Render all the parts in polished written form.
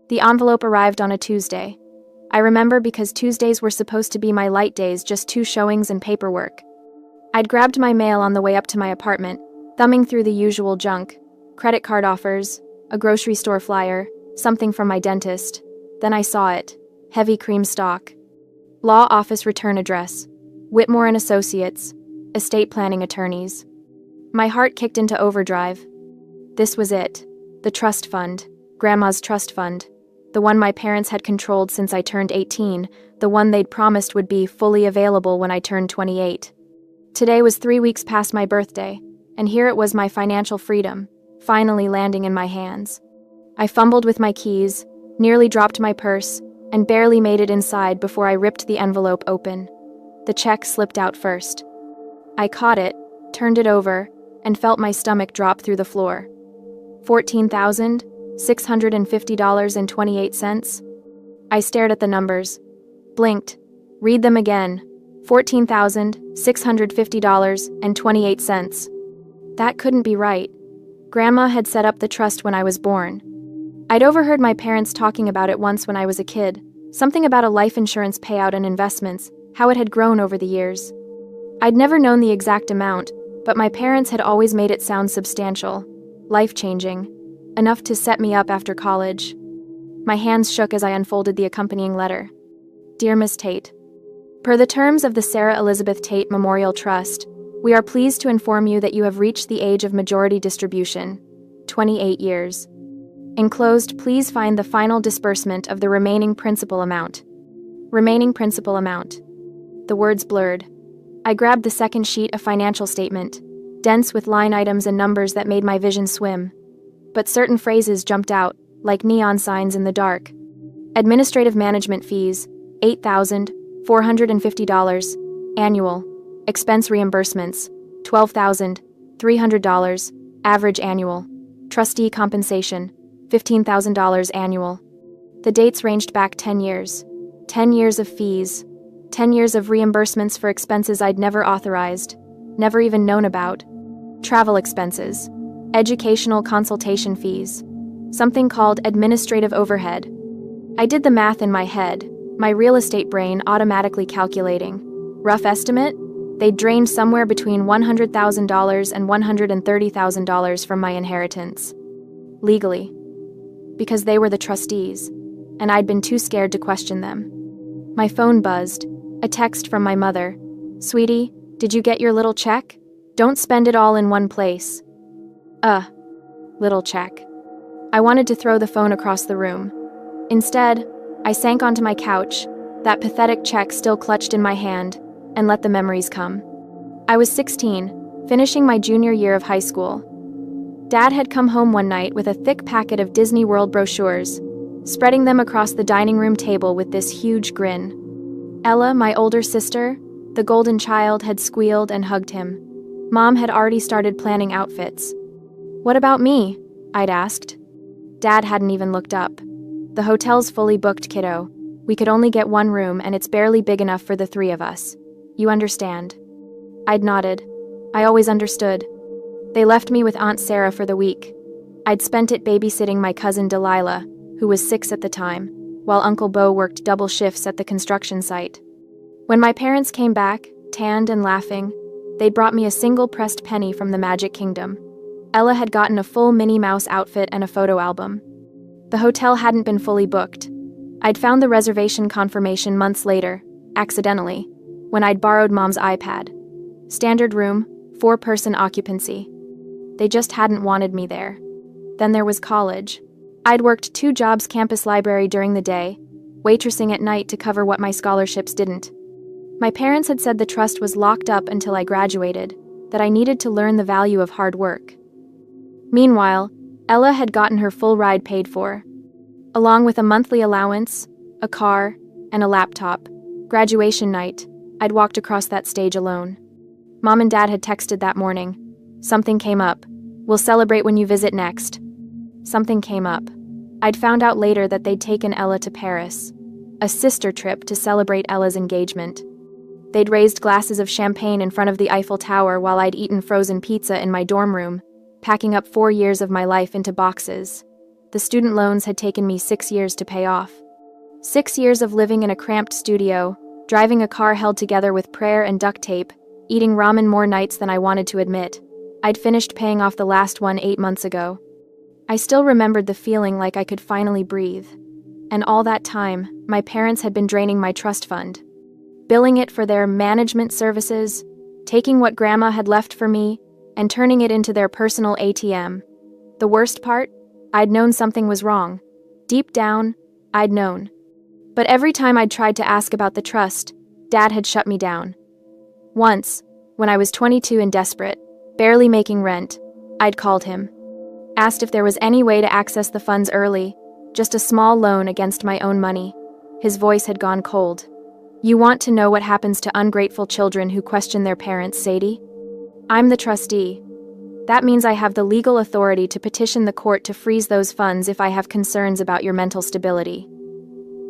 The envelope arrived on a Tuesday. I remember because Tuesdays were supposed to be my light days, just 2 showings and paperwork. I'd grabbed my mail on the way up to my apartment, thumbing through the usual junk, credit card offers, a grocery store flyer, something from my dentist. Then I saw it. Heavy cream stock. Law office return address. Whitmore and Associates. Estate planning attorneys. My heart kicked into overdrive. This was it. The trust fund. Grandma's trust fund. The one my parents had controlled since I turned 18, the one they'd promised would be fully available when I turned 28. Today was 3 weeks past my birthday, and here it was, my financial freedom, finally landing in my hands. I fumbled with my keys, nearly dropped my purse, and barely made it inside before I ripped the envelope open. The check slipped out first. I caught it, turned it over, and felt my stomach drop through the floor. $14,650.28. I stared at the numbers, blinked, read them again. $14,650.28. That couldn't be right. Grandma had set up the trust when I was born. I'd overheard my parents talking about it once when I was a kid, something about a life insurance payout and investments, how it had grown over the years. I'd never known the exact amount, but my parents had always made it sound substantial, life-changing, enough to set me up after college. My hands shook as I unfolded the accompanying letter. Dear Miss Tate, per the terms of the Sarah Elizabeth Tate Memorial Trust, we are pleased to inform you that you have reached the age of majority distribution, 28 years. Enclosed, please find the final disbursement of the remaining principal amount. Remaining principal amount. The words blurred. I grabbed the second sheet, a financial statement, dense with line items and numbers that made my vision swim. But certain phrases jumped out, like neon signs in the dark. Administrative management fees, $8,450. Annual. Expense reimbursements, $12,300. Average annual. Trustee compensation, $15,000 annual. The dates ranged back 10 years. 10 years of fees. 10 years of reimbursements for expenses I'd never authorized, never even known about. Travel expenses. Educational consultation fees. Something called administrative overhead. I did the math in my head, my real estate brain automatically calculating. Rough estimate? They drained somewhere between $100,000 and $130,000 from my inheritance. Legally. Because they were the trustees, and I'd been too scared to question them. My phone buzzed. A text from my mother. Sweetie, did you get your little check? Don't spend it all in one place. Little check. I wanted to throw the phone across the room. Instead, I sank onto my couch, that pathetic check still clutched in my hand, and let the memories come. I was 16, finishing my junior year of high school. Dad had come home one night with a thick packet of Disney World brochures, spreading them across the dining room table with this huge grin. Ella, my older sister, the golden child, had squealed and hugged him. Mom had already started planning outfits. What about me? I'd asked. Dad hadn't even looked up. The hotel's fully booked, kiddo. We could only get one room, and it's barely big enough for the 3 of us. You understand? I'd nodded. I always understood. They left me with Aunt Sarah for the week. I'd spent it babysitting my cousin Delilah, who was 6 at the time, while Uncle Bo worked double shifts at the construction site. When my parents came back, tanned and laughing, they'd brought me a single pressed penny from the Magic Kingdom. Ella had gotten a full Minnie Mouse outfit and a photo album. The hotel hadn't been fully booked. I'd found the reservation confirmation months later, accidentally, when I'd borrowed Mom's iPad. Standard room, 4-person occupancy. They just hadn't wanted me there. Then there was college. I'd worked 2 jobs, campus library during the day, waitressing at night to cover what my scholarships didn't. My parents had said the trust was locked up until I graduated, that I needed to learn the value of hard work. Meanwhile, Ella had gotten her full ride paid for, along with a monthly allowance, a car, and a laptop. Graduation night, I'd walked across that stage alone. Mom and Dad had texted that morning. Something came up. We'll celebrate when you visit next. Something came up. I'd found out later that they'd taken Ella to Paris, a sister trip to celebrate Ella's engagement. They'd raised glasses of champagne in front of the Eiffel Tower while I'd eaten frozen pizza in my dorm room, packing up 4 years of my life into boxes. The student loans had taken me 6 years to pay off. 6 years of living in a cramped studio, driving a car held together with prayer and duct tape, eating ramen more nights than I wanted to admit. I'd finished paying off the last one 8 months ago. I still remembered the feeling like I could finally breathe. And all that time, my parents had been draining my trust fund, billing it for their management services, taking what grandma had left for me, and turning it into their personal ATM. The worst part? I'd known something was wrong. Deep down, I'd known. But every time I'd tried to ask about the trust, Dad had shut me down. Once, when I was 22 and desperate, barely making rent, I'd called him. Asked if there was any way to access the funds early, just a small loan against my own money. His voice had gone cold. You want to know what happens to ungrateful children who question their parents, Sadie? I'm the trustee. That means I have the legal authority to petition the court to freeze those funds if I have concerns about your mental stability.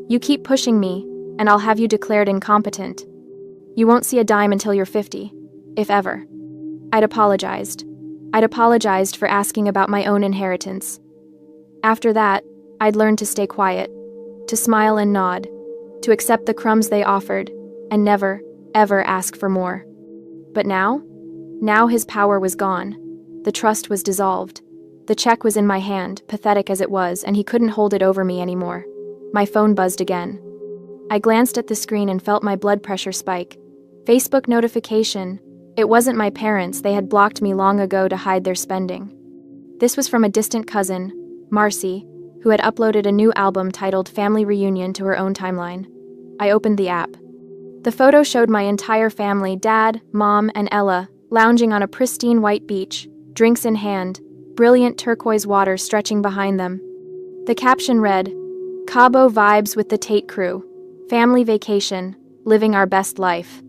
You keep pushing me, and I'll have you declared incompetent. You won't see a dime until you're 50, if ever. I'd apologized. I'd apologized for asking about my own inheritance. After that, I'd learned to stay quiet, to smile and nod, to accept the crumbs they offered, and never, ever ask for more. But now his power was gone. The trust was dissolved. The check was in my hand, pathetic as it was, and he couldn't hold it over me anymore. My phone buzzed again. I glanced at the screen and felt my blood pressure spike. Facebook notification. It wasn't my parents, they had blocked me long ago to hide their spending. This was from a distant cousin, Marcy, who had uploaded a new album titled Family Reunion to her own timeline. I opened the app. The photo showed my entire family, Dad, Mom, and Ella, lounging on a pristine white beach, drinks in hand, brilliant turquoise water stretching behind them. The caption read, Cabo vibes with the Tate crew. Family vacation, living our best life.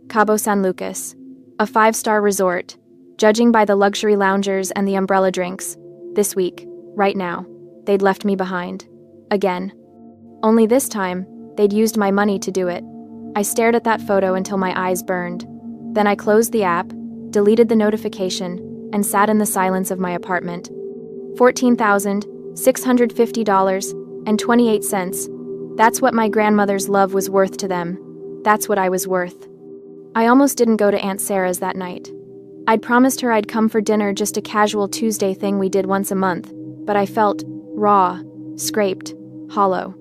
Cabo San Lucas, a 5-star resort, judging by the luxury loungers and the umbrella drinks. This week, right now, they'd left me behind. Again. Only this time, they'd used my money to do it. I stared at that photo until my eyes burned. Then I closed the app, deleted the notification, and sat in the silence of my apartment. $14,650.28. That's what my grandmother's love was worth to them. That's what I was worth. I almost didn't go to Aunt Sarah's that night. I'd promised her I'd come for dinner, just a casual Tuesday thing we did once a month, but I felt raw, scraped, hollow.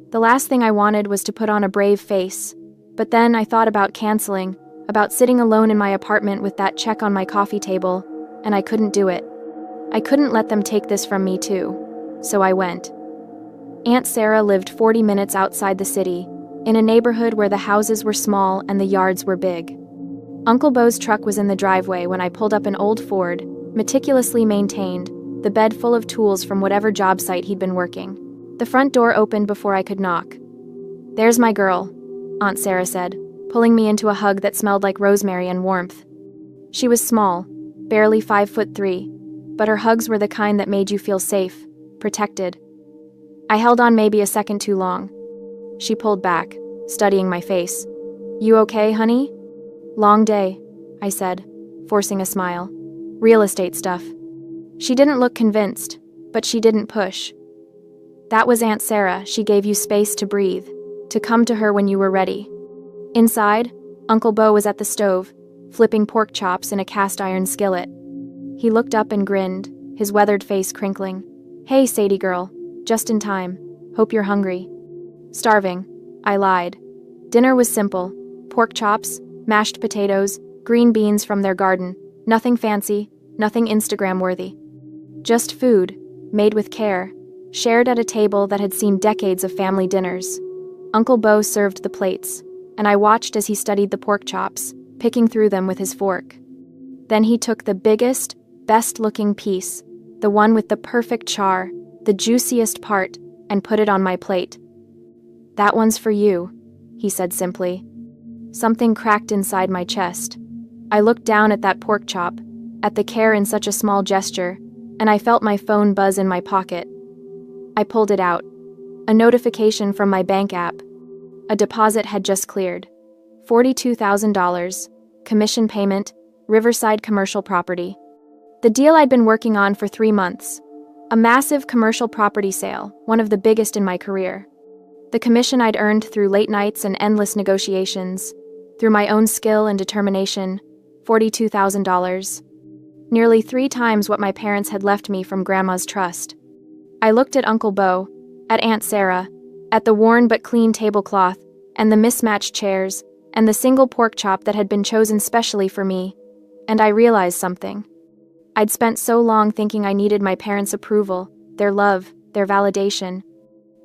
The last thing I wanted was to put on a brave face, but then I thought about canceling, about sitting alone in my apartment with that check on my coffee table, and I couldn't do it. I couldn't let them take this from me too, so I went. Aunt Sarah lived 40 minutes outside the city, in a neighborhood where the houses were small and the yards were big. Uncle Bo's truck was in the driveway when I pulled up an old Ford, meticulously maintained, the bed full of tools from whatever job site he'd been working. The front door opened before I could knock. There's my girl, Aunt Sarah said, pulling me into a hug that smelled like rosemary and warmth. She was small, barely 5'3", but her hugs were the kind that made you feel safe, protected. I held on maybe a second too long. She pulled back, studying my face. You okay, honey? Long day, I said, forcing a smile. Real estate stuff. She didn't look convinced, but she didn't push. That was Aunt Sarah. She gave you space to breathe, to come to her when you were ready. Inside, Uncle Bo was at the stove, flipping pork chops in a cast-iron skillet. He looked up and grinned, his weathered face crinkling. Hey, Sadie girl, just in time. Hope you're hungry. Starving, I lied. Dinner was simple. Pork chops, mashed potatoes, green beans from their garden. Nothing fancy, nothing Instagram-worthy. Just food, made with care, shared at a table that had seen decades of family dinners. Uncle Bo served the plates, and I watched as he studied the pork chops, picking through them with his fork. Then he took the biggest, best-looking piece, the one with the perfect char, the juiciest part, and put it on my plate. That one's for you, he said simply. Something cracked inside my chest. I looked down at that pork chop, at the care in such a small gesture, and I felt my phone buzz in my pocket. I pulled it out. A notification from my bank app. A deposit had just cleared. $42,000, commission payment, Riverside commercial property. The deal I'd been working on for 3 months. A massive commercial property sale, one of the biggest in my career. The commission I'd earned through late nights and endless negotiations, through my own skill and determination, $42,000. Nearly 3 times what my parents had left me from Grandma's trust. I looked at Uncle Bo, at Aunt Sarah, at the worn but clean tablecloth, and the mismatched chairs, and the single pork chop that had been chosen specially for me, and I realized something. I'd spent so long thinking I needed my parents' approval, their love, their validation.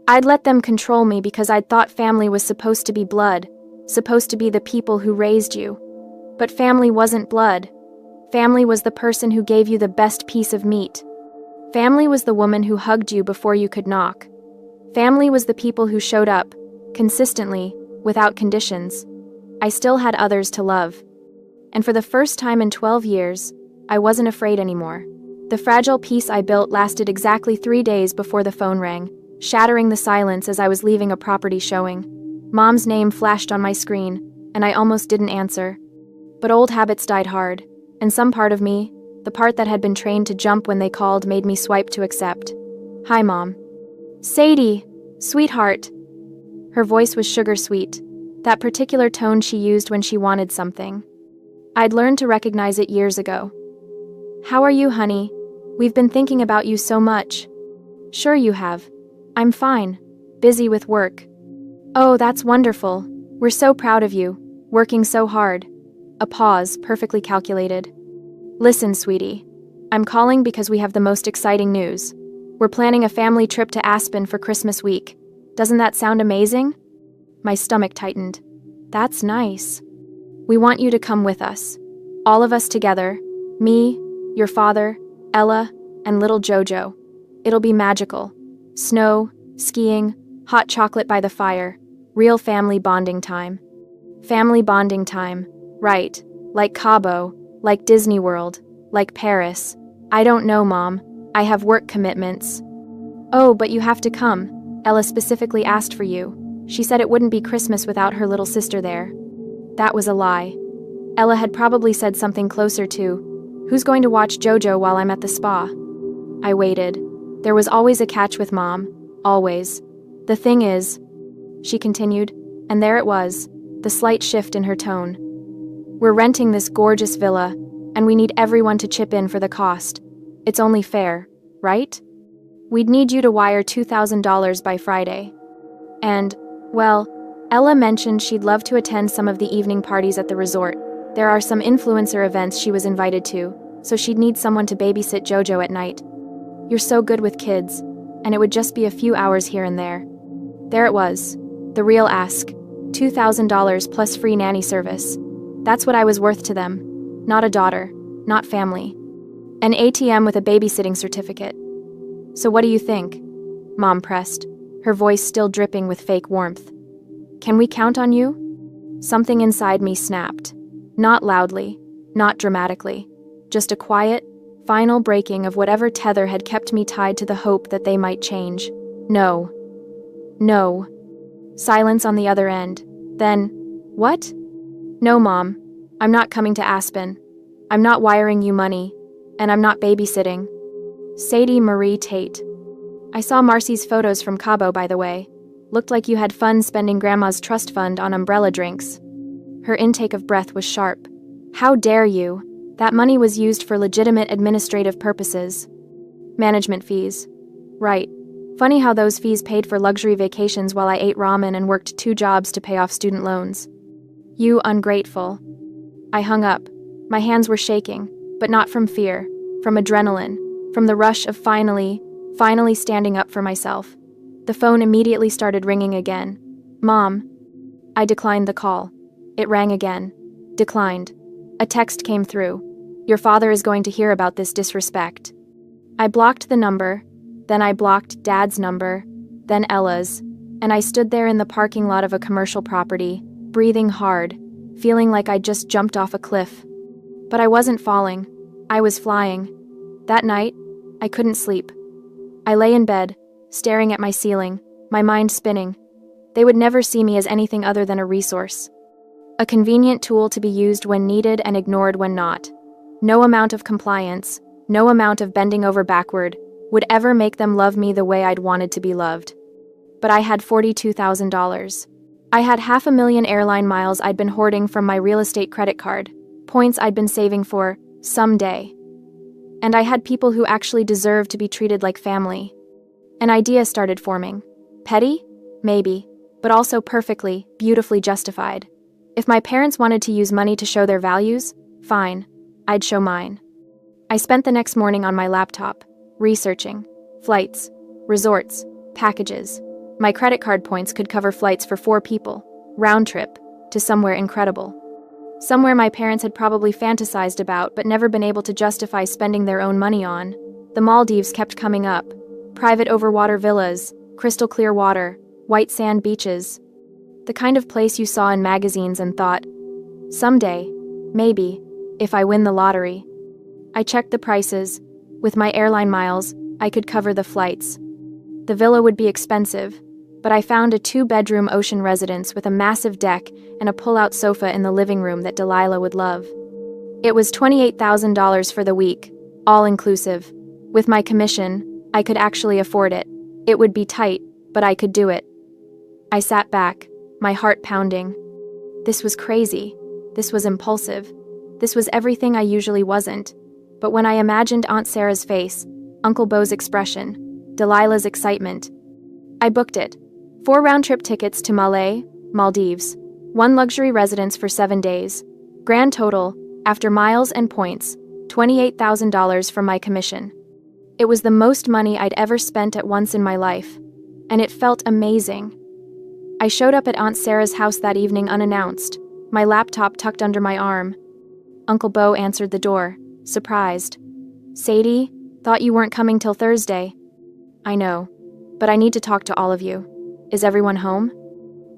I'd let them control me because I'd thought family was supposed to be blood, supposed to be the people who raised you. But family wasn't blood. Family was the person who gave you the best piece of meat. Family was the woman who hugged you before you could knock. Family was the people who showed up, consistently, without conditions. I still had others to love. And for the first time in 12 years, I wasn't afraid anymore. The fragile peace I built lasted exactly 3 days before the phone rang, shattering the silence as I was leaving a property showing. Mom's name flashed on my screen, and I almost didn't answer. But old habits died hard, and some part of me, the part that had been trained to jump when they called, made me swipe to accept. "Hi, Mom." "Sadie, sweetheart." Her voice was sugar-sweet, that particular tone she used when she wanted something. I'd learned to recognize it years ago. "How are you, honey? We've been thinking about you so much." "Sure you have. I'm fine. Busy with work." "Oh, that's wonderful. We're so proud of you. Working so hard." A pause, perfectly calculated. "Listen, sweetie. I'm calling because we have the most exciting news. We're planning a family trip to Aspen for Christmas week. Doesn't that sound amazing?" My stomach tightened. "That's nice. We want you to come with us. All of us together. Me, your father, Ella, and little Jojo. It'll be magical. Snow, skiing, hot chocolate by the fire. Real family bonding time." Family bonding time. Right. Like Cabo, like Disney World, like Paris. "I don't know, Mom. I have work commitments." "Oh, but you have to come. Ella specifically asked for you. She said it wouldn't be Christmas without her little sister there." That was a lie. Ella had probably said something closer to, "Who's going to watch Jojo while I'm at the spa?" I waited. There was always a catch with Mom. Always. "The thing is," she continued, and there it was, the slight shift in her tone. "We're renting this gorgeous villa, and we need everyone to chip in for the cost. It's only fair, right? We'd need you to wire $2,000 by Friday. And, well, Ella mentioned she'd love to attend some of the evening parties at the resort. There are some influencer events she was invited to, so she'd need someone to babysit Jojo at night. You're so good with kids, and it would just be a few hours here and there." There it was, the real ask, $2,000 plus free nanny service. That's what I was worth to them. Not a daughter, not family. An ATM with a babysitting certificate. "So what do you think?" Mom pressed, her voice still dripping with fake warmth. "Can we count on you?" Something inside me snapped. Not loudly, not dramatically. Just a quiet, final breaking of whatever tether had kept me tied to the hope that they might change. No. No. Silence on the other end. Then, "What?" "No, Mom. I'm not coming to Aspen. I'm not wiring you money. And I'm not babysitting." Sadie Marie Tate. "I saw Marcy's photos from Cabo, by the way. Looked like you had fun spending Grandma's trust fund on umbrella drinks." Her intake of breath was sharp. "How dare you? That money was used for legitimate administrative purposes." Management fees. Right. Funny how those fees paid for luxury vacations while I ate ramen and worked 2 jobs to pay off student loans. You ungrateful. I hung up. My hands were shaking, but not from fear, from adrenaline, from the rush of finally standing up for myself. The phone immediately started ringing again. "Mom." I declined the call. It rang again. Declined. A text came through. "Your father is going to hear about this disrespect." I blocked the number, then I blocked Dad's number, then Ella's, and I stood there in the parking lot of a commercial property, breathing hard, feeling like I'd just jumped off a cliff. But I wasn't falling. I was flying. That night, I couldn't sleep. I lay in bed, staring at my ceiling, my mind spinning. They would never see me as anything other than a resource. A convenient tool to be used when needed and ignored when not. No amount of compliance, no amount of bending over backward, would ever make them love me the way I'd wanted to be loved. But I had $42,000. I had 500,000 airline miles I'd been hoarding from my real estate credit card, points I'd been saving for someday. And I had people who actually deserved to be treated like family. An idea started forming. Petty? Maybe, but also perfectly, beautifully justified. If my parents wanted to use money to show their values, fine, I'd show mine. I spent the next morning on my laptop, researching flights, resorts, packages. My credit card points could cover flights for 4 people, round trip, to somewhere incredible. Somewhere my parents had probably fantasized about but never been able to justify spending their own money on. The Maldives kept coming up. Private overwater villas, crystal clear water, white sand beaches. The kind of place you saw in magazines and thought, someday, maybe, if I win the lottery. I checked the prices. With my airline miles, I could cover the flights. The villa would be expensive, but I found a 2-bedroom ocean residence with a massive deck and a pull-out sofa in the living room that Delilah would love. It was $28,000 for the week, all-inclusive. With my commission, I could actually afford it. It would be tight, but I could do it. I sat back, my heart pounding. This was crazy. This was impulsive. This was everything I usually wasn't. But when I imagined Aunt Sarah's face, Uncle Beau's expression, Delilah's excitement, I booked it. 4 round-trip tickets to Maldives, 1 luxury residence for 7 days. Grand total, after miles and points, $28,000 from my commission. It was the most money I'd ever spent at once in my life, and it felt amazing. I showed up at Aunt Sarah's house that evening unannounced, my laptop tucked under my arm. Uncle Beau answered the door, surprised. Sadie, thought you weren't coming till Thursday. I know, but I need to talk to all of you. Is everyone home?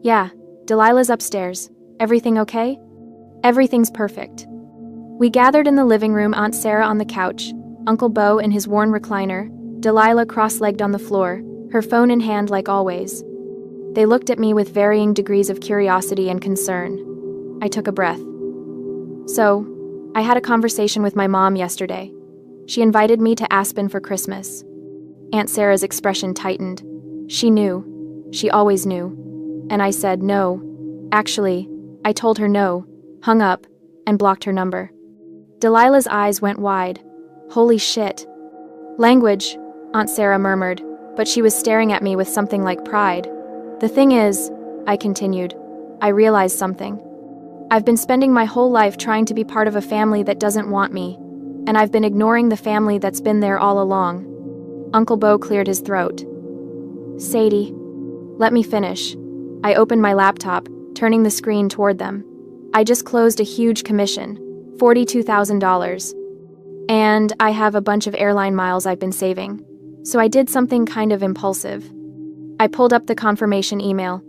Yeah, Delilah's upstairs. Everything okay? Everything's perfect. We gathered in the living room, Aunt Sarah on the couch, Uncle Beau in his worn recliner, Delilah cross-legged on the floor, her phone in hand like always. They looked at me with varying degrees of curiosity and concern. I took a breath. So, I had a conversation with my mom yesterday. She invited me to Aspen for Christmas. Aunt Sarah's expression tightened. She knew. She always knew. And I said no. Actually, I told her no, hung up, and blocked her number. Delilah's eyes went wide. Holy shit. Language, Aunt Sarah murmured, but she was staring at me with something like pride. The thing is, I continued, I realized something. I've been spending my whole life trying to be part of a family that doesn't want me, and I've been ignoring the family that's been there all along. Uncle Beau cleared his throat. Sadie, let me finish. I opened my laptop, turning the screen toward them. I just closed a huge commission, $42,000. And I have a bunch of airline miles I've been saving. So I did something kind of impulsive. I pulled up the confirmation email.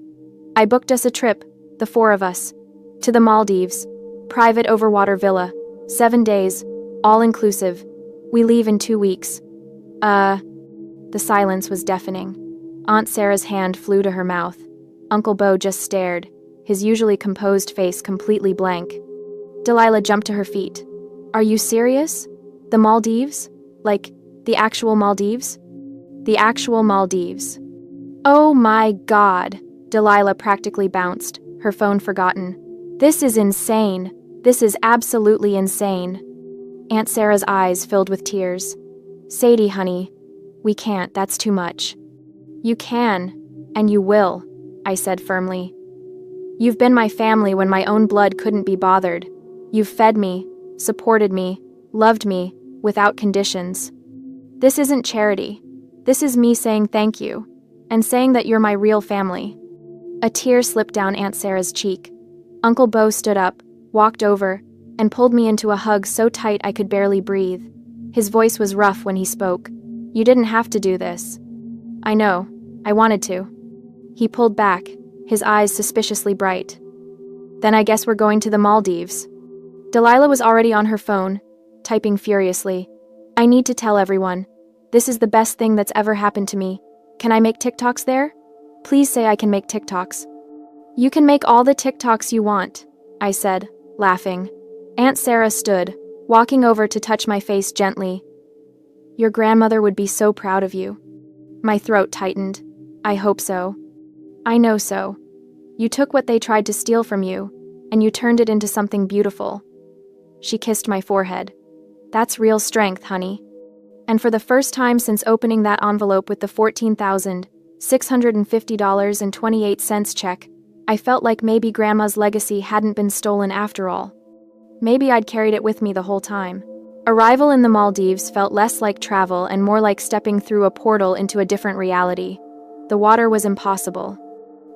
I booked us a trip, the 4 of us, to the Maldives, private overwater villa, 7 days, all-inclusive. We leave in 2 weeks. The silence was deafening. Aunt Sarah's hand flew to her mouth. Uncle Beau just stared, his usually composed face completely blank. Delilah jumped to her feet. Are you serious? The Maldives? Like, the actual Maldives? The actual Maldives. Oh my God! Delilah practically bounced, her phone forgotten. This is insane. This is absolutely insane. Aunt Sarah's eyes filled with tears. Sadie, honey, we can't, that's too much. You can, and you will, I said firmly. You've been my family when my own blood couldn't be bothered. You've fed me, supported me, loved me, without conditions. This isn't charity. This is me saying thank you, and saying that you're my real family. A tear slipped down Aunt Sarah's cheek. Uncle Beau stood up, walked over, and pulled me into a hug so tight I could barely breathe. His voice was rough when he spoke. You didn't have to do this. I know. I wanted to. He pulled back, his eyes suspiciously bright. Then I guess we're going to the Maldives. Delilah was already on her phone, typing furiously. I need to tell everyone. This is the best thing that's ever happened to me. Can I make TikToks there? Please say I can make TikToks. You can make all the TikToks you want, I said, laughing. Aunt Sarah stood, walking over to touch my face gently. Your grandmother would be so proud of you. My throat tightened. I hope so. I know so. You took what they tried to steal from you, and you turned it into something beautiful. She kissed my forehead. That's real strength, honey. And for the first time since opening that envelope with the $14,650.28 check, I felt like maybe Grandma's legacy hadn't been stolen after all. Maybe I'd carried it with me the whole time. Arrival in the Maldives felt less like travel and more like stepping through a portal into a different reality. The water was impossible.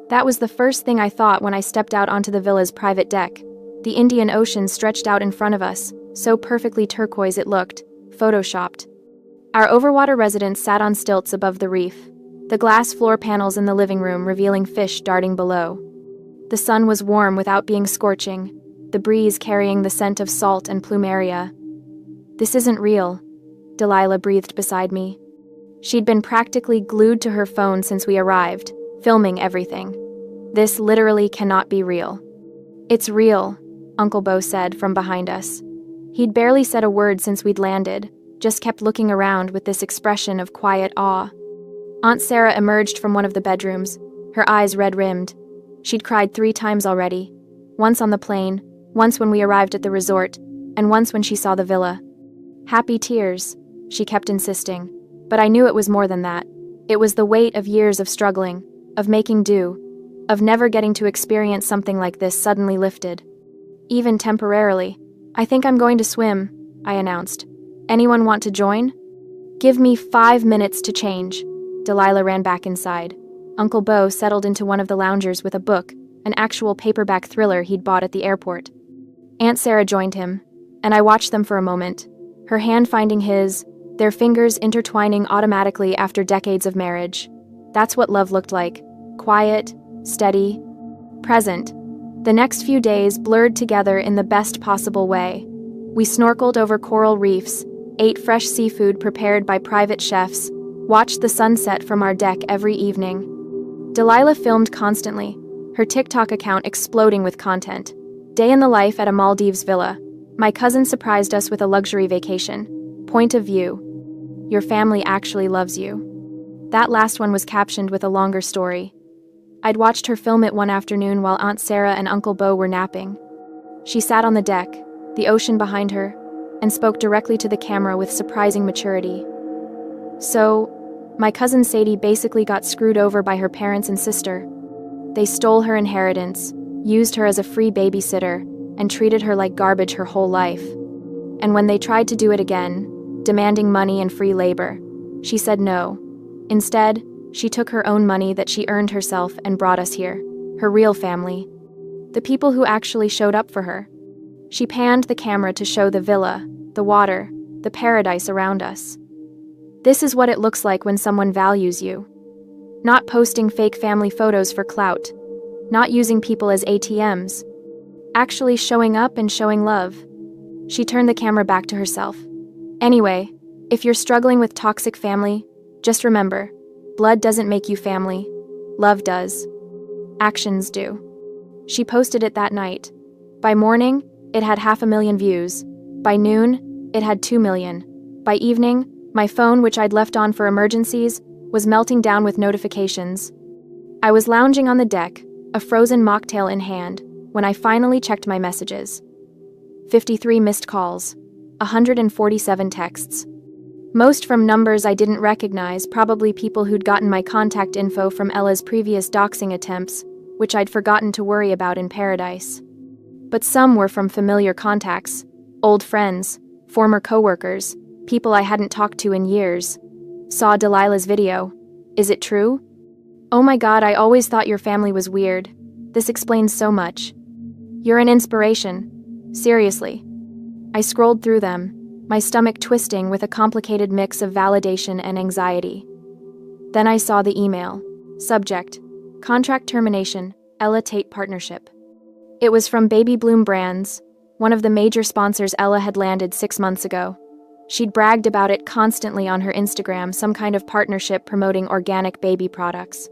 That was the first thing I thought when I stepped out onto the villa's private deck. The Indian Ocean stretched out in front of us, so perfectly turquoise it looked, photoshopped. Our overwater residence sat on stilts above the reef, the glass floor panels in the living room revealing fish darting below. The sun was warm without being scorching, the breeze carrying the scent of salt and plumeria. This isn't real, Delilah breathed beside me. She'd been practically glued to her phone since we arrived, filming everything. This literally cannot be real. It's real, Uncle Bo said from behind us. He'd barely said a word since we'd landed, just kept looking around with this expression of quiet awe. Aunt Sarah emerged from one of the bedrooms, her eyes red-rimmed. She'd cried 3 times already, once on the plane, once when we arrived at the resort, and once when she saw the villa. Happy tears, she kept insisting, but I knew it was more than that. It was the weight of years of struggling, of making do, of never getting to experience something like this suddenly lifted. Even temporarily. I think I'm going to swim, I announced. Anyone want to join? Give me 5 minutes to change. Delilah ran back inside. Uncle Bo settled into one of the loungers with a book, an actual paperback thriller he'd bought at the airport. Aunt Sarah joined him, and I watched them for a moment, her hand finding his, their fingers intertwining automatically after decades of marriage. That's what love looked like. Quiet, steady, present. The next few days blurred together in the best possible way. We snorkeled over coral reefs, ate fresh seafood prepared by private chefs, watched the sunset from our deck every evening. Delilah filmed constantly, her TikTok account exploding with content. Day in the life at a Maldives villa. My cousin surprised us with a luxury vacation. Point of view. Your family actually loves you. That last one was captioned with a longer story. I'd watched her film it one afternoon while Aunt Sarah and Uncle Bo were napping. She sat on the deck, the ocean behind her, and spoke directly to the camera with surprising maturity. So, my cousin Sadie basically got screwed over by her parents and sister. They stole her inheritance, used her as a free babysitter, and treated her like garbage her whole life. And when they tried to do it again, demanding money and free labor, she said no. Instead, she took her own money that she earned herself and brought us here, her real family. The people who actually showed up for her. She panned the camera to show the villa, the water, the paradise around us. This is what it looks like when someone values you. Not posting fake family photos for clout. Not using people as ATMs. Actually showing up and showing love. She turned the camera back to herself. Anyway, if you're struggling with toxic family, just remember, blood doesn't make you family. Love does. Actions do. She posted it that night. By morning, it had 500,000 views. By noon, it had 2 million. By evening, my phone, which I'd left on for emergencies, was melting down with notifications. I was lounging on the deck, a frozen mocktail in hand, when I finally checked my messages. 53 missed calls, 147 texts. Most from numbers I didn't recognize, probably people who'd gotten my contact info from Ella's previous doxing attempts, which I'd forgotten to worry about in paradise. But some were from familiar contacts, old friends, former coworkers, people I hadn't talked to in years. Saw Delilah's video. Is it true? Oh my god, I always thought your family was weird. This explains so much. You're an inspiration. Seriously. I scrolled through them, my stomach twisting with a complicated mix of validation and anxiety. Then I saw the email. Subject: Contract termination, Ella Tate partnership. It was from Baby Bloom Brands, one of the major sponsors Ella had landed 6 months ago. She'd bragged about it constantly on her Instagram, some kind of partnership promoting organic baby products.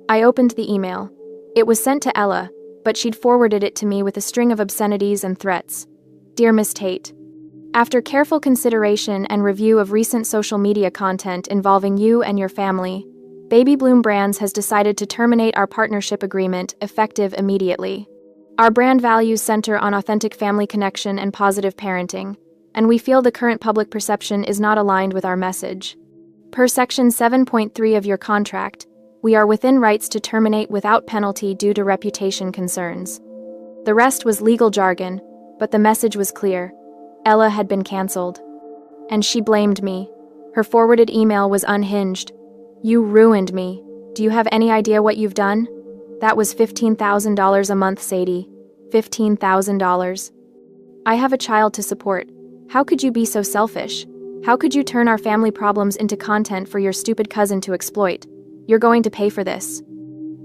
I opened the email. It was sent to Ella, but she'd forwarded it to me with a string of obscenities and threats. Dear Miss Tate, After careful consideration and review of recent social media content involving you and your family, Baby Bloom Brands has decided to terminate our partnership agreement effective immediately. Our brand values center on authentic family connection and positive parenting, and we feel the current public perception is not aligned with our message. Per Section 7.3 of your contract, we are within rights to terminate without penalty due to reputation concerns. The rest was legal jargon, but the message was clear. Ella had been canceled. And she blamed me. Her forwarded email was unhinged. "You ruined me. Do you have any idea what you've done? That was $15,000 a month, Sadie. $15,000. I have a child to support. How could you be so selfish? How could you turn our family problems into content for your stupid cousin to exploit? You're going to pay for this.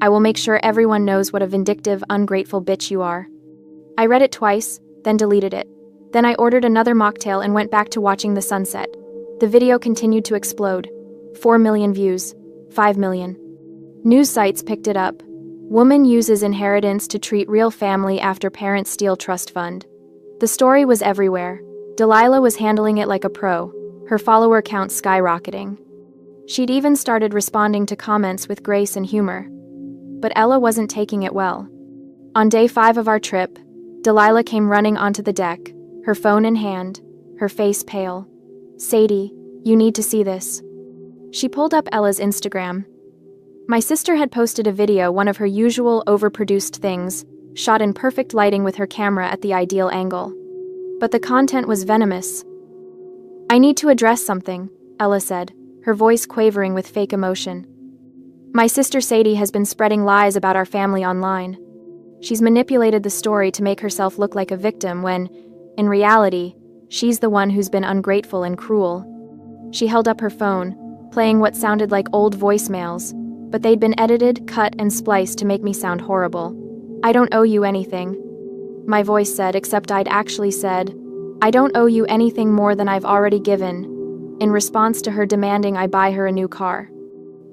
I will make sure everyone knows what a vindictive, ungrateful bitch you are." I read it twice, then deleted it. Then I ordered another mocktail and went back to watching the sunset. The video continued to explode. 4 million views. 5 million. News sites picked it up. Woman uses inheritance to treat real family after parents steal trust fund. The story was everywhere. Delilah was handling it like a pro, her follower count skyrocketing. She'd even started responding to comments with grace and humor. But Ella wasn't taking it well. On day 5 of our trip, Delilah came running onto the deck, her phone in hand, her face pale. "Sadie, you need to see this." She pulled up Ella's Instagram. My sister had posted a video, one of her usual overproduced things, shot in perfect lighting with her camera at the ideal angle. But the content was venomous. "I need to address something," Ella said, her voice quavering with fake emotion. "My sister Sadie has been spreading lies about our family online. She's manipulated the story to make herself look like a victim when, in reality, she's the one who's been ungrateful and cruel." She held up her phone, playing what sounded like old voicemails, but they'd been edited, cut, and spliced to make me sound horrible. "I don't owe you anything," my voice said, except I'd actually said, "I don't owe you anything more than I've already given," in response to her demanding I buy her a new car.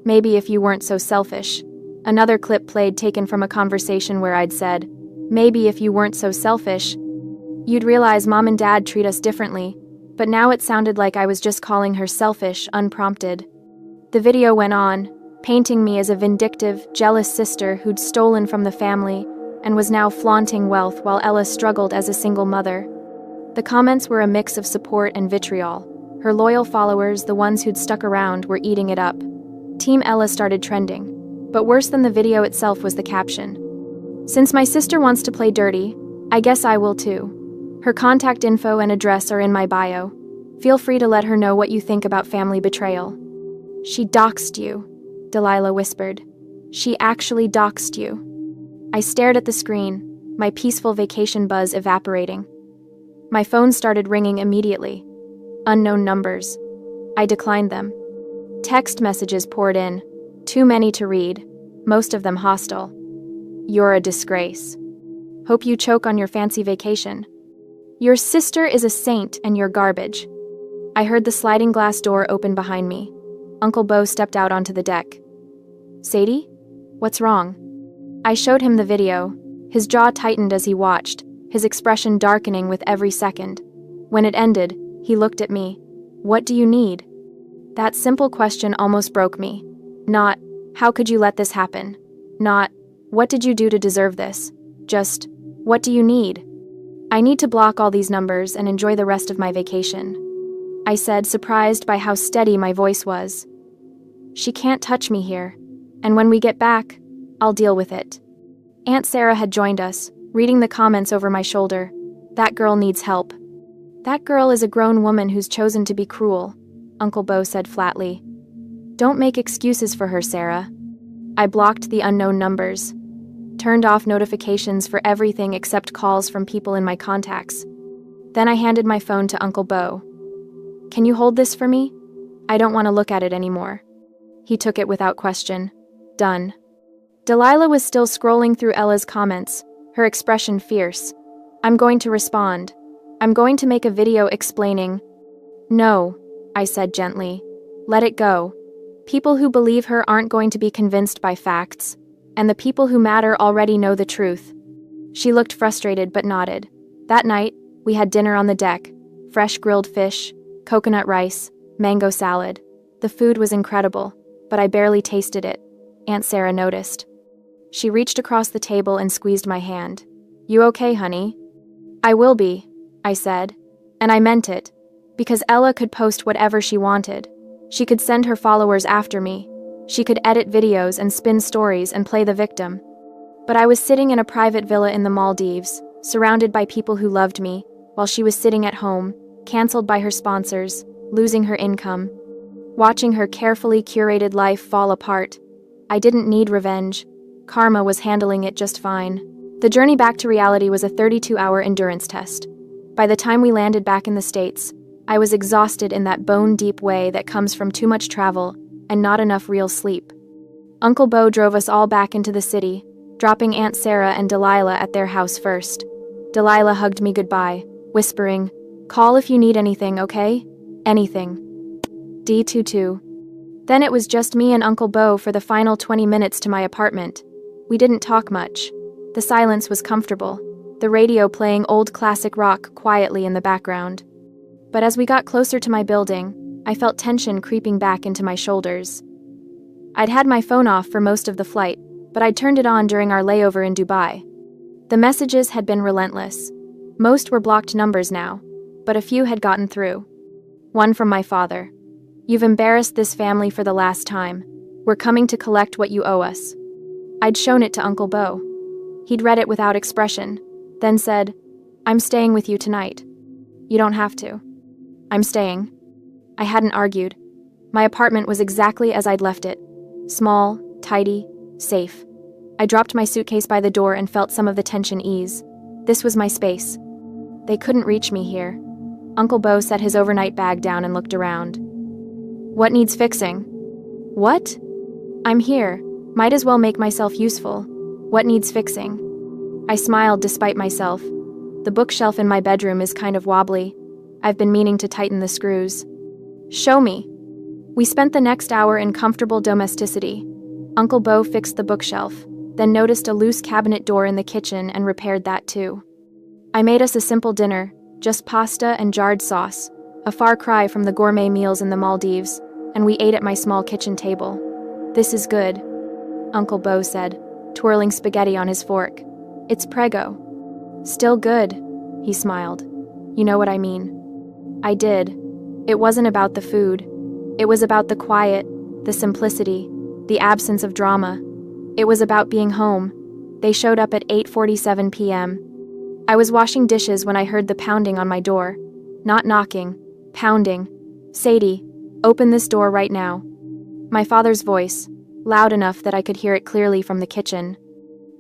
"Maybe if you weren't so selfish." Another clip played taken from a conversation where I'd said, "Maybe if you weren't so selfish, you'd realize Mom and Dad treat us differently," but now it sounded like I was just calling her selfish, unprompted. The video went on, painting me as a vindictive, jealous sister who'd stolen from the family and was now flaunting wealth while Ella struggled as a single mother. The comments were a mix of support and vitriol. Her loyal followers, the ones who'd stuck around, were eating it up. Team Ella started trending. But worse than the video itself was the caption. "Since my sister wants to play dirty, I guess I will too. Her contact info and address are in my bio. Feel free to let her know what you think about family betrayal." "She doxed you," Delilah whispered. "She actually doxed you." I stared at the screen, my peaceful vacation buzz evaporating. My phone started ringing immediately. Unknown numbers. I declined them. Text messages poured in. Too many to read, most of them hostile. "You're a disgrace. Hope you choke on your fancy vacation. Your sister is a saint and you're garbage." I heard the sliding glass door open behind me. Uncle Bo stepped out onto the deck. "Sadie? What's wrong?" I showed him the video. His jaw tightened as he watched, his expression darkening with every second. When it ended, he looked at me. "What do you need?" That simple question almost broke me. Not, "How could you let this happen?" Not, "What did you do to deserve this?" Just, "What do you need?" "I need to block all these numbers and enjoy the rest of my vacation," I said, surprised by how steady my voice was. "She can't touch me here, and when we get back, I'll deal with it." Aunt Sarah had joined us, reading the comments over my shoulder. "That girl needs help." "That girl is a grown woman who's chosen to be cruel," Uncle Bo said flatly. "Don't make excuses for her, Sarah." I blocked the unknown numbers, turned off notifications for everything except calls from people in my contacts. Then I handed my phone to Uncle Bo. "Can you hold this for me? I don't want to look at it anymore." He took it without question. Done. Delilah was still scrolling through Ella's comments, her expression fierce. "I'm going to respond. I'm going to make a video explaining." "No," I said gently. "Let it go. People who believe her aren't going to be convinced by facts, and the people who matter already know the truth." She looked frustrated but nodded. That night, we had dinner on the deck, fresh grilled fish, coconut rice, mango salad. The food was incredible, but I barely tasted it. Aunt Sarah noticed. She reached across the table and squeezed my hand. "You okay, honey?" "I will be," I said. And I meant it, because Ella could post whatever she wanted. She could send her followers after me. She could edit videos and spin stories and play the victim. But I was sitting in a private villa in the Maldives, surrounded by people who loved me, while she was sitting at home, canceled by her sponsors, losing her income, watching her carefully curated life fall apart. I didn't need revenge. Karma was handling it just fine. The journey back to reality was a 32-hour endurance test. By the time we landed back in the States, I was exhausted in that bone-deep way that comes from too much travel and not enough real sleep. Uncle Bo drove us all back into the city, dropping Aunt Sarah and Delilah at their house first. Delilah hugged me goodbye, whispering, "Call if you need anything, okay? Anything." D22. Then it was just me and Uncle Bo for the final 20 minutes to my apartment. We didn't talk much. The silence was comfortable, the radio playing old classic rock quietly in the background. But as we got closer to my building, I felt tension creeping back into my shoulders. I'd had my phone off for most of the flight, but I'd turned it on during our layover in Dubai. The messages had been relentless. Most were blocked numbers now, but a few had gotten through. One from my father. "You've embarrassed this family for the last time. We're coming to collect what you owe us." I'd shown it to Uncle Bo. He'd read it without expression, then said, "I'm staying with you tonight." "You don't have to." "I'm staying." I hadn't argued. My apartment was exactly as I'd left it. Small, tidy, safe. I dropped my suitcase by the door and felt some of the tension ease. This was my space. They couldn't reach me here. Uncle Bo set his overnight bag down and looked around. "What needs fixing?" "What?" "I'm here. Might as well make myself useful. What needs fixing?" I smiled despite myself. The bookshelf in my bedroom is kind of wobbly. I've been meaning to tighten the screws. "Show me." We spent the next hour in comfortable domesticity. Uncle Bo fixed the bookshelf, then noticed a loose cabinet door in the kitchen and repaired that too. I made us a simple dinner, just pasta and jarred sauce, a far cry from the gourmet meals in the Maldives, and we ate at my small kitchen table. "This is good," Uncle Bo said, twirling spaghetti on his fork. "It's prego." "Still good," he smiled. "You know what I mean." I did. It wasn't about the food. It was about the quiet, the simplicity, the absence of drama. It was about being home. They showed up at 8:47 p.m. I was washing dishes when I heard the pounding on my door. Not knocking, pounding. "Sadie, open this door right now." My father's voice, loud enough that I could hear it clearly from the kitchen.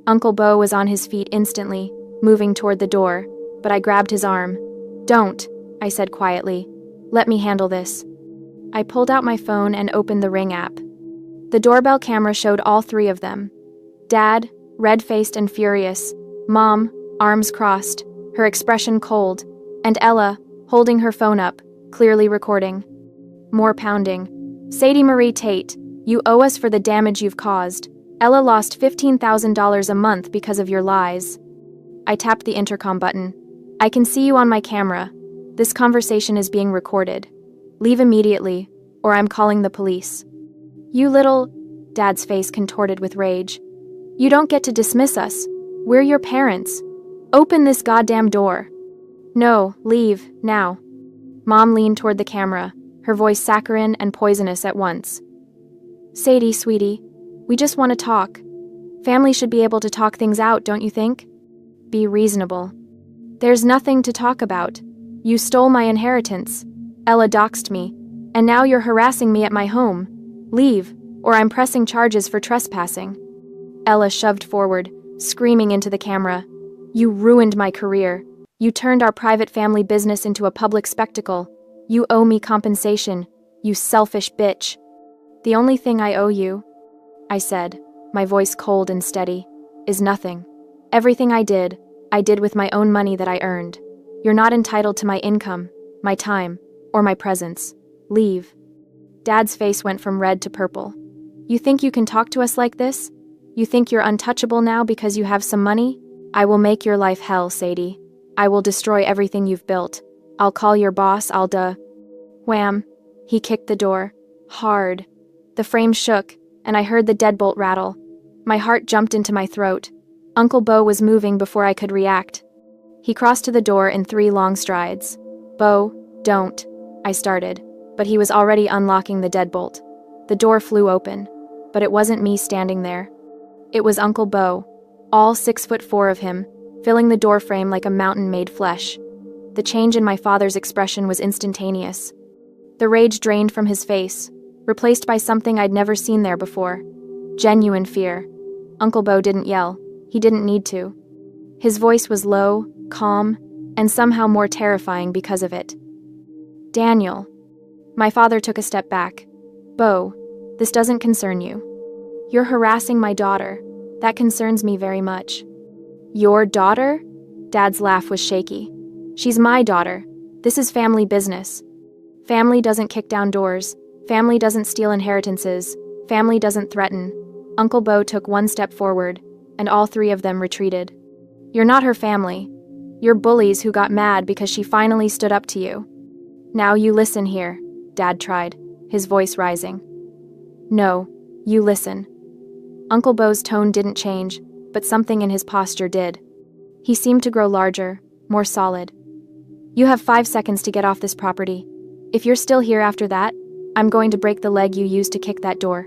Uncle Bo was on his feet instantly, moving toward the door, but I grabbed his arm. "Don't," I said quietly. "Let me handle this." I pulled out my phone and opened the Ring app. The doorbell camera showed all three of them. Dad, red-faced and furious. Mom, arms crossed, her expression cold. And Ella, holding her phone up, clearly recording. More pounding. "Sadie Marie Tate, you owe us for the damage you've caused. Ella lost $15,000 a month because of your lies." I tapped the intercom button. "I can see you on my camera. This conversation is being recorded. Leave immediately, or I'm calling the police." "You little..." Dad's face contorted with rage. "You don't get to dismiss us. We're your parents. Open this goddamn door." "No, leave, now." Mom leaned toward the camera, her voice saccharine and poisonous at once. "Sadie, sweetie, we just want to talk. Family should be able to talk things out, don't you think? Be reasonable." "There's nothing to talk about. You stole my inheritance. Ella doxed me, and now you're harassing me at my home. Leave, or I'm pressing charges for trespassing." Ella shoved forward, screaming into the camera. "You ruined my career. You turned our private family business into a public spectacle. You owe me compensation, you selfish bitch." "The only thing I owe you," I said, my voice cold and steady, "is nothing. Everything I did with my own money that I earned. You're not entitled to my income, my time, or my presence. Leave." Dad's face went from red to purple. "You think you can talk to us like this? You think you're untouchable now because you have some money? I will make your life hell, Sadie. I will destroy everything you've built. I'll call your boss, Wham! He kicked the door. Hard. The frame shook, and I heard the deadbolt rattle. My heart jumped into my throat. Uncle Bo was moving before I could react. He crossed to the door in 3 long strides. Bo, don't, I started, but he was already unlocking the deadbolt. The door flew open, but it wasn't me standing there. It was Uncle Bo, all 6'4" of him, filling the doorframe like a mountain made flesh. The change in my father's expression was instantaneous. The rage drained from his face, replaced by something I'd never seen there before. Genuine fear. Uncle Bo didn't yell. He didn't need to. His voice was low, calm, and somehow more terrifying because of it. Daniel. My father took a step back. Bo, this doesn't concern you. You're harassing my daughter. That concerns me very much. Your daughter? Dad's laugh was shaky. She's my daughter. This is family business. Family doesn't kick down doors. Family doesn't steal inheritances. Family doesn't threaten. Uncle Bo took 1 step forward, and all 3 of them retreated. You're not her family. You're bullies who got mad because she finally stood up to you. Now you listen here, Dad tried, his voice rising. No, you listen. Uncle Bo's tone didn't change, but something in his posture did. He seemed to grow larger, more solid. You have 5 seconds to get off this property. If you're still here after that, I'm going to break the leg you used to kick that door.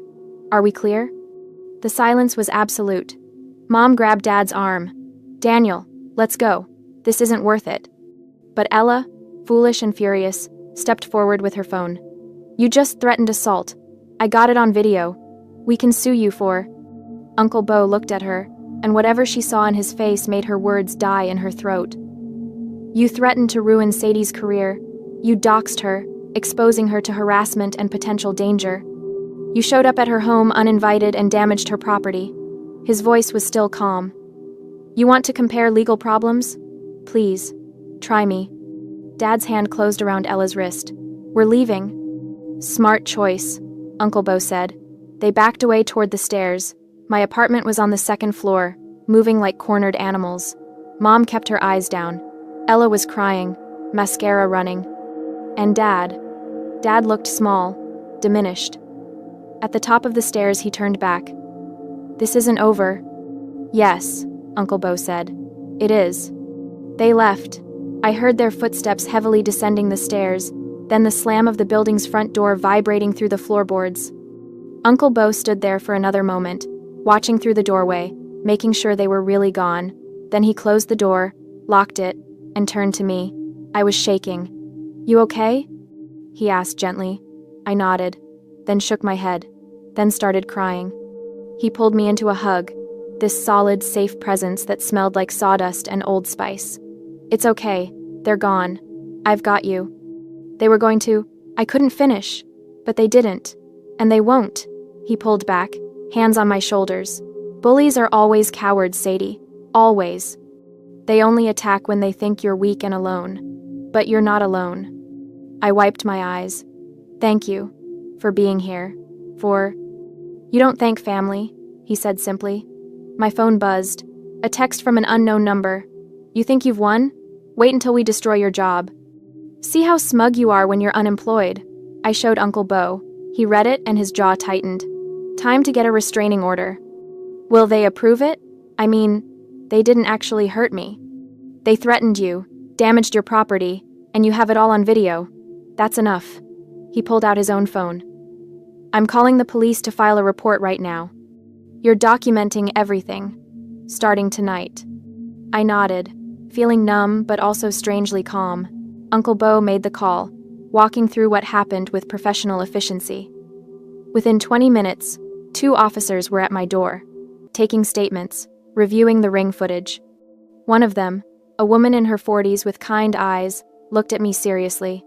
Are we clear? The silence was absolute. Mom grabbed Dad's arm. Daniel, let's go. This isn't worth it. But Ella, foolish and furious, stepped forward with her phone. You just threatened assault. I got it on video. We can sue you for... Uncle Bo looked at her, and whatever she saw in his face made her words die in her throat. You threatened to ruin Sadie's career. You doxed her, exposing her to harassment and potential danger. You showed up at her home uninvited and damaged her property. His voice was still calm. You want to compare legal problems? Please, try me. Dad's hand closed around Ella's wrist. We're leaving. Smart choice, Uncle Bo said. They backed away toward the stairs. My apartment was on the 2nd floor, moving like cornered animals. Mom kept her eyes down. Ella was crying, mascara running. And Dad looked small, diminished. At the top of the stairs, he turned back. This isn't over. Yes, Uncle Bo said. It is. They left. I heard their footsteps heavily descending the stairs, then the slam of the building's front door vibrating through the floorboards. Uncle Bo stood there for another moment, watching through the doorway, making sure they were really gone. Then he closed the door, locked it, and turned to me. I was shaking. You okay? He asked gently. I nodded, then shook my head, then started crying. He pulled me into a hug, this solid, safe presence that smelled like sawdust and Old Spice. It's okay. They're gone. I've got you. They were going to... I couldn't finish. But they didn't. And they won't. He pulled back, hands on my shoulders. Bullies are always cowards, Sadie. Always. They only attack when they think you're weak and alone. But you're not alone. I wiped my eyes. Thank you. For being here. For... You don't thank family, he said simply. My phone buzzed. A text from an unknown number. You think you've won? Wait until we destroy your job. See how smug you are when you're unemployed. I showed Uncle Bo. He read it and his jaw tightened. Time to get a restraining order. Will they approve it? I mean, they didn't actually hurt me. They threatened you, damaged your property, and you have it all on video. That's enough. He pulled out his own phone. I'm calling the police to file a report right now. You're documenting everything, starting tonight. I nodded, feeling numb but also strangely calm. Uncle Bo made the call, walking through what happened with professional efficiency. Within 20 minutes, 2 officers were at my door, taking statements, reviewing the ring footage. One of them, a woman in her 40s with kind eyes, looked at me seriously.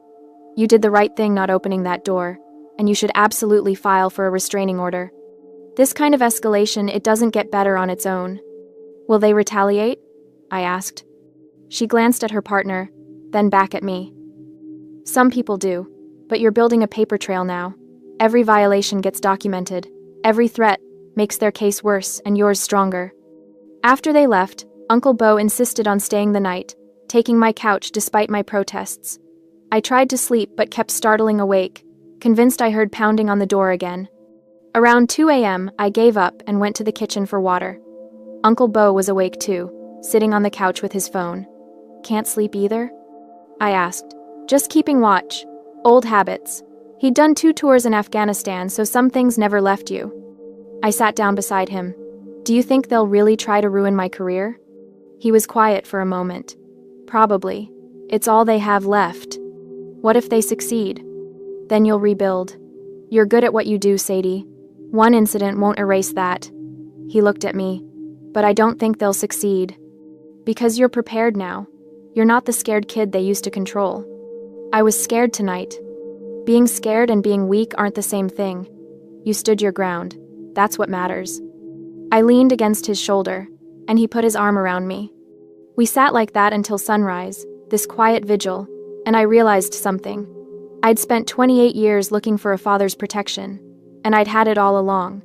You did the right thing not opening that door, and you should absolutely file for a restraining order. This kind of escalation, it doesn't get better on its own. Will they retaliate? I asked. She glanced at her partner, then back at me. Some people do, but you're building a paper trail now. Every violation gets documented. Every threat makes their case worse and yours stronger. After they left, Uncle Bo insisted on staying the night, taking my couch despite my protests. I tried to sleep but kept startling awake, convinced I heard pounding on the door again. Around 2 a.m., I gave up and went to the kitchen for water. Uncle Bo was awake too, sitting on the couch with his phone. "Can't sleep either?" I asked. "Just keeping watch. Old habits. He'd done 2 tours in Afghanistan, so some things never left you." I sat down beside him. "Do you think they'll really try to ruin my career?" He was quiet for a moment. "Probably. It's all they have left. What if they succeed? Then you'll rebuild. You're good at what you do, Sadie. One incident won't erase that." He looked at me. "But I don't think they'll succeed. Because you're prepared now. You're not the scared kid they used to control." I was scared tonight. Being scared and being weak aren't the same thing. You stood your ground. That's what matters. I leaned against his shoulder, and he put his arm around me. We sat like that until sunrise, this quiet vigil, and I realized something. I'd spent 28 years looking for a father's protection, and I'd had it all along.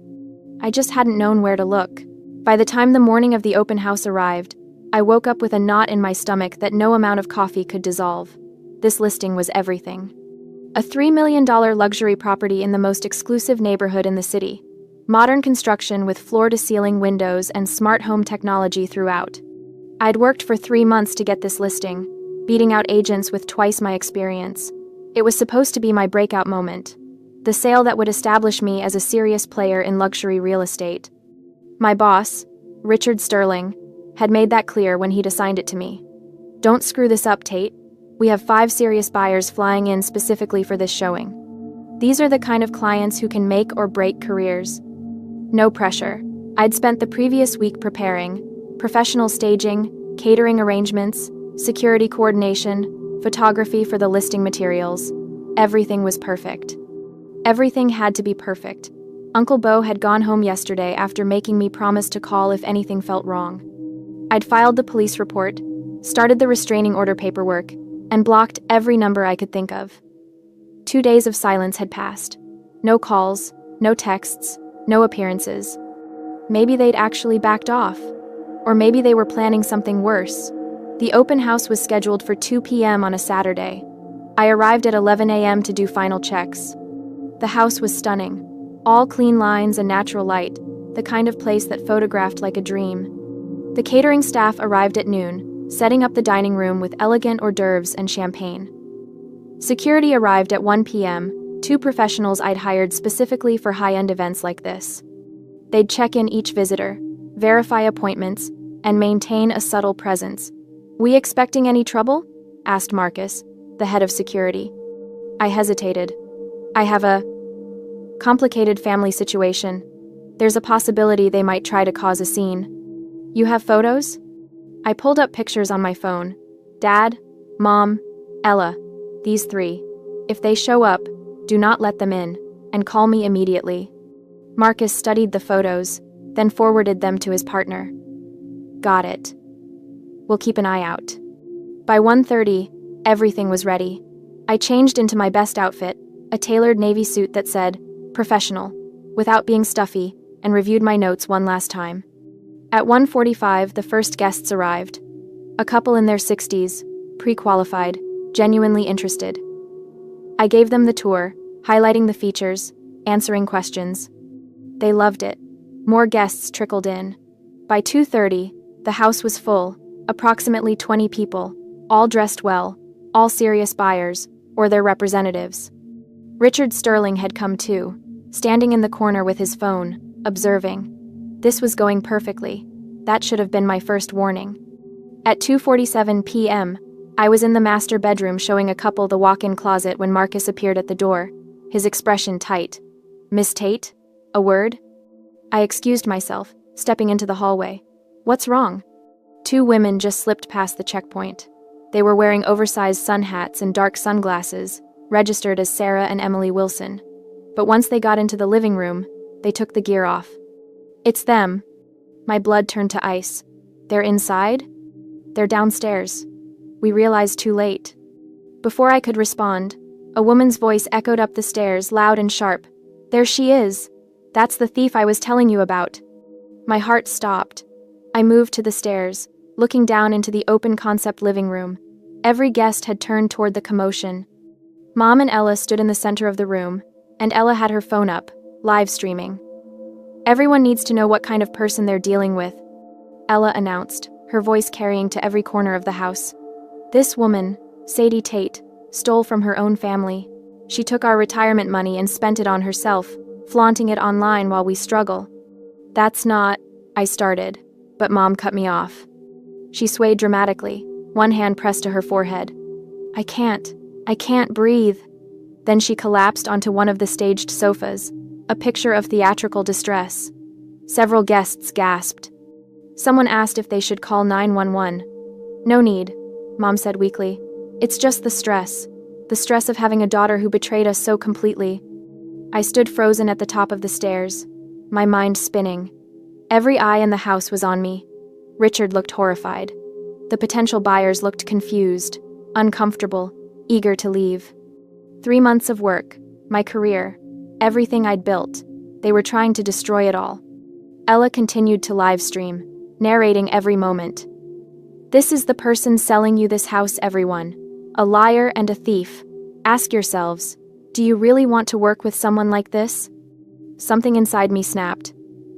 I just hadn't known where to look. By the time the morning of the open house arrived, I woke up with a knot in my stomach that no amount of coffee could dissolve. This listing was everything. A $3 million luxury property in the most exclusive neighborhood in the city. Modern construction with floor-to-ceiling windows and smart home technology throughout. I'd worked for 3 months to get this listing, beating out agents with twice my experience. It was supposed to be my breakout moment. The sale that would establish me as a serious player in luxury real estate. My boss, Richard Sterling, had made that clear when he'd assigned it to me. "Don't screw this up, Tate. We have 5 serious buyers flying in specifically for this showing. These are the kind of clients who can make or break careers." No pressure. I'd spent the previous week preparing, professional staging, catering arrangements, security coordination, photography for the listing materials. Everything was perfect. Everything had to be perfect. Uncle Bo had gone home yesterday after making me promise to call if anything felt wrong. I'd filed the police report, started the restraining order paperwork, and blocked every number I could think of. 2 days of silence had passed. No calls, no texts, no appearances. Maybe they'd actually backed off. Or maybe they were planning something worse. The open house was scheduled for 2 p.m. on a Saturday. I arrived at 11 a.m. to do final checks. The house was stunning. All clean lines and natural light, the kind of place that photographed like a dream. The catering staff arrived at noon, setting up the dining room with elegant hors d'oeuvres and champagne. Security arrived at 1 p.m., 2 professionals I'd hired specifically for high-end events like this. They'd check in each visitor, verify appointments, and maintain a subtle presence. "We expecting any trouble?" asked Marcus, the head of security. I hesitated. "I have a complicated family situation. There's a possibility they might try to cause a scene." "You have photos?" I pulled up pictures on my phone. "Dad, Mom, Ella, these 3. If they show up, do not let them in, and call me immediately." Marcus studied the photos, then forwarded them to his partner. "Got it. We'll keep an eye out." By 1:30, everything was ready. I changed into my best outfit, a tailored navy suit that said, "Professional," without being stuffy, and reviewed my notes one last time. At 1:45, the first guests arrived. A couple in their 60s, pre-qualified, genuinely interested. I gave them the tour, highlighting the features, answering questions. They loved it. More guests trickled in. By 2:30, the house was full, approximately 20 people, all dressed well, all serious buyers, or their representatives. Richard Sterling had come too, standing in the corner with his phone, observing. This was going perfectly. That should have been my first warning. At 2:47 p.m., I was in the master bedroom showing a couple the walk-in closet when Marcus appeared at the door, his expression tight. "Miss Tate? A word?" I excused myself, stepping into the hallway. "What's wrong?" 2 women just slipped past the checkpoint. They were wearing oversized sun hats and dark sunglasses, registered as Sarah and Emily Wilson. But once they got into the living room, they took the gear off. "It's them." My blood turned to ice. "They're inside?" "They're downstairs." We realized too late. Before I could respond, a woman's voice echoed up the stairs, loud and sharp. "There she is! That's the thief I was telling you about." My heart stopped. I moved to the stairs, looking down into the open-concept living room. Every guest had turned toward the commotion, Mom and Ella stood in the center of the room, and Ella had her phone up, live streaming. Everyone needs to know what kind of person they're dealing with, Ella announced, her voice carrying to every corner of the house. This woman, Sadie Tate, stole from her own family. She took our retirement money and spent it on herself, flaunting it online while we struggle. That's not, I started, but Mom cut me off. She swayed dramatically, one hand pressed to her forehead. I can't breathe. Then she collapsed onto one of the staged sofas, a picture of theatrical distress. Several guests gasped. Someone asked if they should call 911. No need, Mom said weakly. It's just the stress of having a daughter who betrayed us so completely. I stood frozen at the top of the stairs, my mind spinning. Every eye in the house was on me. Richard looked horrified. The potential buyers looked confused, uncomfortable, eager to leave. 3 months of work, my career, everything I'd built. They were trying to destroy it all. Ella continued to live stream, narrating every moment. This is the person selling you this house, everyone. A liar and a thief. Ask yourselves, do you really want to work with someone like this? Something inside me snapped.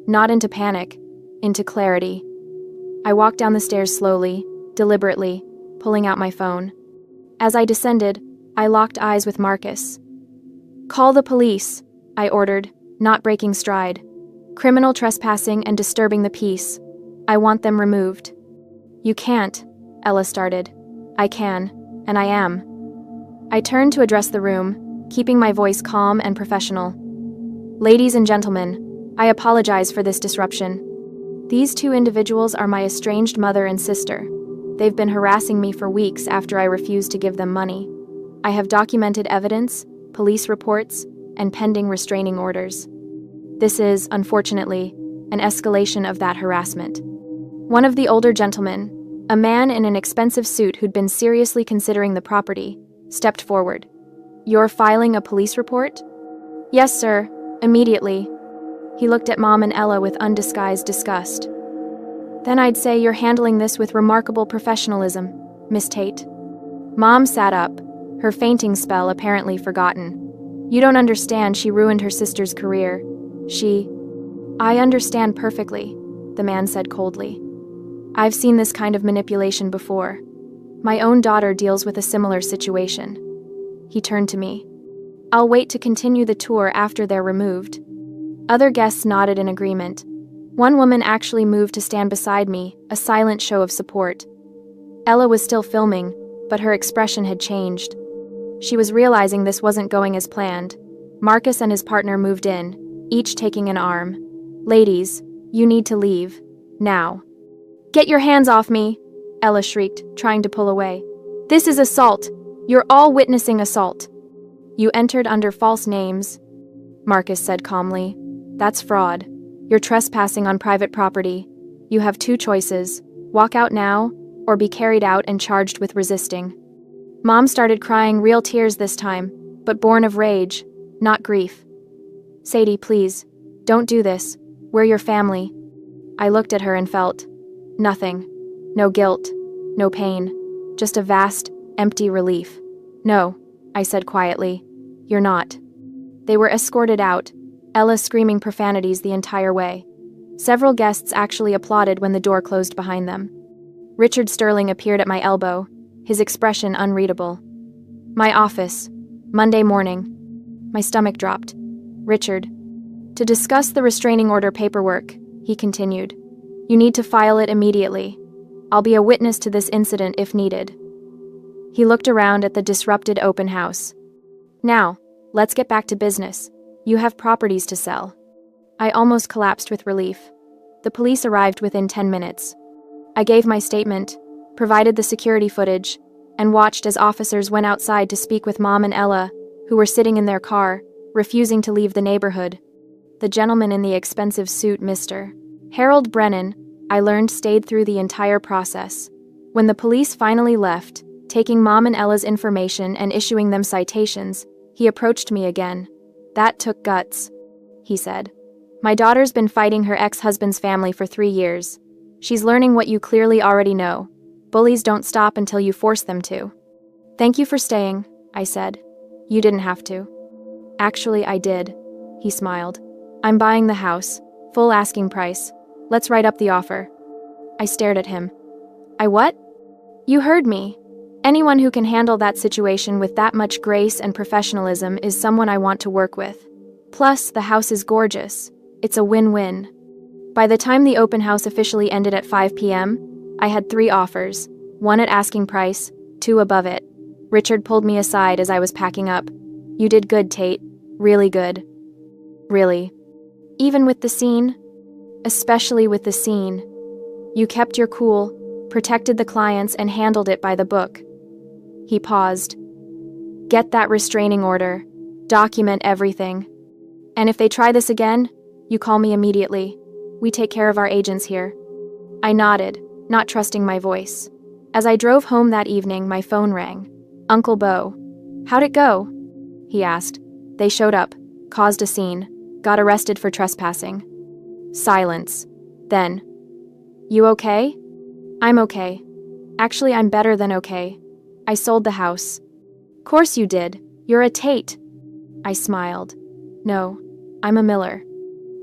Not into panic, into clarity. I walked down the stairs slowly, deliberately, pulling out my phone. As I descended, I locked eyes with Marcus. Call the police, I ordered, not breaking stride. Criminal trespassing and disturbing the peace. I want them removed. You can't, Ella started. I can, and I am. I turned to address the room, keeping my voice calm and professional. Ladies and gentlemen, I apologize for this disruption. These 2 individuals are my estranged mother and sister. They've been harassing me for weeks after I refused to give them money. I have documented evidence, police reports, and pending restraining orders. This is, unfortunately, an escalation of that harassment. One of the older gentlemen, a man in an expensive suit who'd been seriously considering the property, stepped forward. You're filing a police report? Yes, sir, immediately. He looked at Mom and Ella with undisguised disgust. Then I'd say you're handling this with remarkable professionalism, Miss Tate. Mom sat up, her fainting spell apparently forgotten. You don't understand, she ruined her sister's career. I understand perfectly, the man said coldly. I've seen this kind of manipulation before. My own daughter deals with a similar situation. He turned to me. I'll wait to continue the tour after they're removed. Other guests nodded in agreement. One woman actually moved to stand beside me, a silent show of support. Ella was still filming, but her expression had changed. She was realizing this wasn't going as planned. Marcus and his partner moved in, each taking an arm. Ladies, you need to leave. Now. Get your hands off me, Ella shrieked, trying to pull away. This is assault. You're all witnessing assault. You entered under false names, Marcus said calmly. That's fraud. You're trespassing on private property. You have 2 choices. Walk out now, or be carried out and charged with resisting. Mom started crying, real tears this time, but born of rage, not grief. Sadie, please, don't do this. We're your family. I looked at her and felt nothing. No guilt, no pain, just a vast, empty relief. No, I said quietly. You're not. They were escorted out, Ella screaming profanities the entire way. Several guests actually applauded when the door closed behind them. Richard Sterling appeared at my elbow, his expression unreadable. My office, Monday morning. My stomach dropped. Richard. To discuss the restraining order paperwork, he continued. You need to file it immediately. I'll be a witness to this incident if needed. He looked around at the disrupted open house. Now, let's get back to business. You have properties to sell. I almost collapsed with relief. The police arrived within 10 minutes. I gave my statement, provided the security footage, and watched as officers went outside to speak with Mom and Ella, who were sitting in their car, refusing to leave the neighborhood. The gentleman in the expensive suit, Mr. Harold Brennan, I learned stayed through the entire process. When the police finally left, taking Mom and Ella's information and issuing them citations, he approached me again. That took guts, he said. My daughter's been fighting her ex-husband's family for 3 years. She's learning what you clearly already know. Bullies don't stop until you force them to. Thank you for staying, I said. You didn't have to. Actually, I did. He smiled. I'm buying the house. Full asking price. Let's write up the offer. I stared at him. I what? You heard me. Anyone who can handle that situation with that much grace and professionalism is someone I want to work with. Plus, the house is gorgeous. It's a win-win. By the time the open house officially ended at 5 p.m., I had 3 offers, 1 at asking price, 2 above it. Richard pulled me aside as I was packing up. You did good, Tate. Really good. Really. Even with the scene? Especially with the scene. You kept your cool, protected the clients, and handled it by the book. He paused. Get that restraining order. Document everything. And if they try this again, you call me immediately. We take care of our agents here. I nodded, not trusting my voice. As I drove home that evening, my phone rang. Uncle Bo. How'd it go? He asked. They showed up, caused a scene, got arrested for trespassing. Silence. Then, you okay? I'm okay. Actually, I'm better than okay. I sold the house. Course you did. You're a Tate. I smiled. No, I'm a Miller.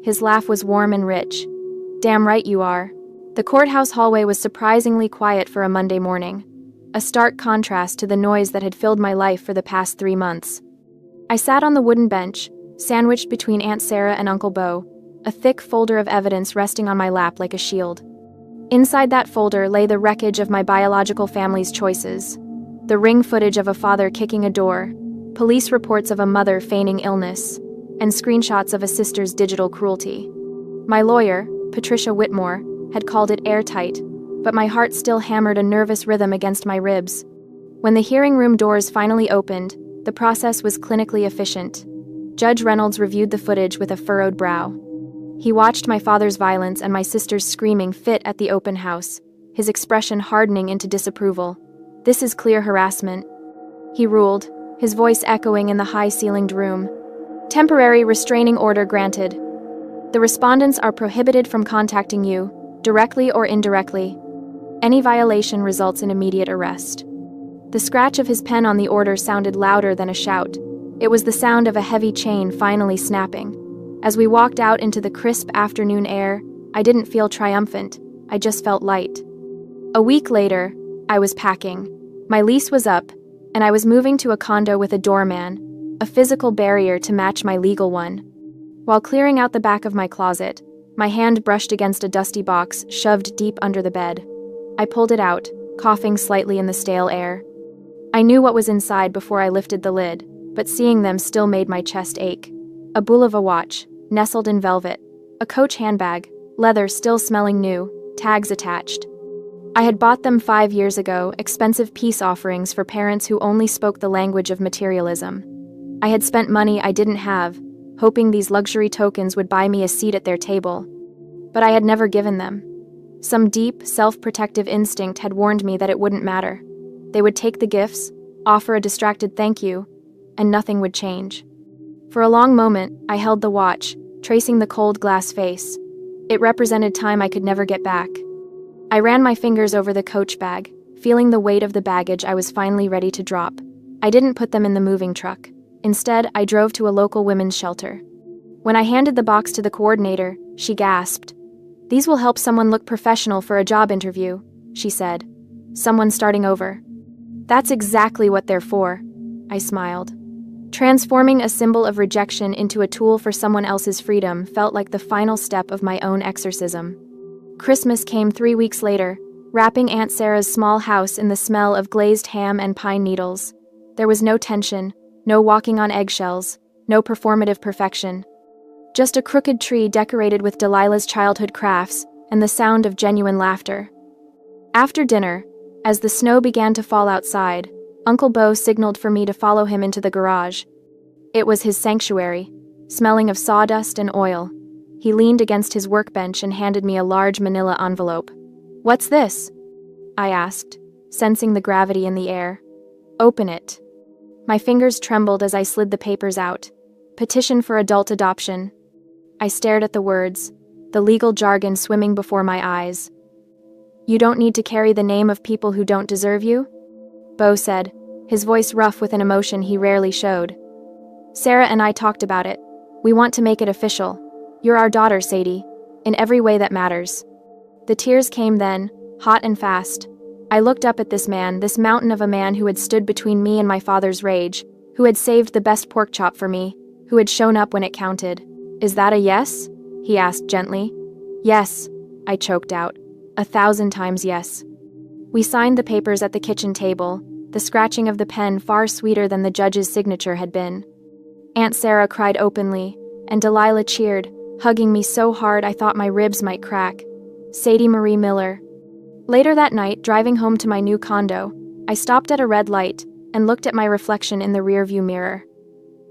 His laugh was warm and rich. Damn right you are. The courthouse hallway was surprisingly quiet for a Monday morning, a stark contrast to the noise that had filled my life for the past 3 months. I sat on the wooden bench, sandwiched between Aunt Sarah and Uncle Bo, a thick folder of evidence resting on my lap like a shield. Inside that folder lay the wreckage of my biological family's choices, the ring footage of a father kicking a door, police reports of a mother feigning illness, and screenshots of a sister's digital cruelty. My lawyer, Patricia Whitmore, had called it airtight, but my heart still hammered a nervous rhythm against my ribs. When the hearing room doors finally opened, the process was clinically efficient. Judge Reynolds reviewed the footage with a furrowed brow. He watched my father's violence and my sister's screaming fit at the open house, his expression hardening into disapproval. This is clear harassment, he ruled, his voice echoing in the high-ceilinged room. Temporary restraining order granted. The respondents are prohibited from contacting you, directly or indirectly. Any violation results in immediate arrest. The scratch of his pen on the order sounded louder than a shout. It was the sound of a heavy chain finally snapping. As we walked out into the crisp afternoon air, I didn't feel triumphant, I just felt light. A week later, I was packing. My lease was up, and I was moving to a condo with a doorman, a physical barrier to match my legal one. While clearing out the back of my closet, my hand brushed against a dusty box shoved deep under the bed. I pulled it out, coughing slightly in the stale air. I knew what was inside before I lifted the lid, but seeing them still made my chest ache. A Bulova watch, nestled in velvet, a Coach handbag, leather still smelling new, tags attached. I had bought them 5 years ago, expensive peace offerings for parents who only spoke the language of materialism. I had spent money I didn't have, hoping these luxury tokens would buy me a seat at their table. But I had never given them. Some deep, self-protective instinct had warned me that it wouldn't matter. They would take the gifts, offer a distracted thank you, and nothing would change. For a long moment, I held the watch, tracing the cold glass face. It represented time I could never get back. I ran my fingers over the Coach bag, feeling the weight of the baggage I was finally ready to drop. I didn't put them in the moving truck. Instead, I drove to a local women's shelter. When I handed the box to the coordinator, she gasped. "These will help someone look professional for a job interview," she said. "Someone starting over." "That's exactly what they're for," I smiled. Transforming a symbol of rejection into a tool for someone else's freedom felt like the final step of my own exorcism. Christmas came 3 weeks later, wrapping Aunt Sarah's small house in the smell of glazed ham and pine needles. There was no tension, no walking on eggshells, no performative perfection. Just a crooked tree decorated with Delilah's childhood crafts and the sound of genuine laughter. After dinner, as the snow began to fall outside, Uncle Bo signaled for me to follow him into the garage. It was his sanctuary, smelling of sawdust and oil. He leaned against his workbench and handed me a large manila envelope. "What's this?" I asked, sensing the gravity in the air. "Open it." My fingers trembled as I slid the papers out. Petition for adult adoption. I stared at the words, the legal jargon swimming before my eyes. "You don't need to carry the name of people who don't deserve you?" Bo said, his voice rough with an emotion he rarely showed. "Sarah and I talked about it. We want to make it official. You're our daughter, Sadie, in every way that matters." The tears came then, hot and fast. I looked up at this man, this mountain of a man who had stood between me and my father's rage, who had saved the best pork chop for me, who had shown up when it counted. "Is that a yes?" he asked gently. "Yes," I choked out. 1,000 times yes. We signed the papers at the kitchen table, the scratching of the pen far sweeter than the judge's signature had been. Aunt Sarah cried openly, and Delilah cheered, hugging me so hard I thought my ribs might crack. Sadie Marie Miller. Later that night, driving home to my new condo, I stopped at a red light and looked at my reflection in the rearview mirror.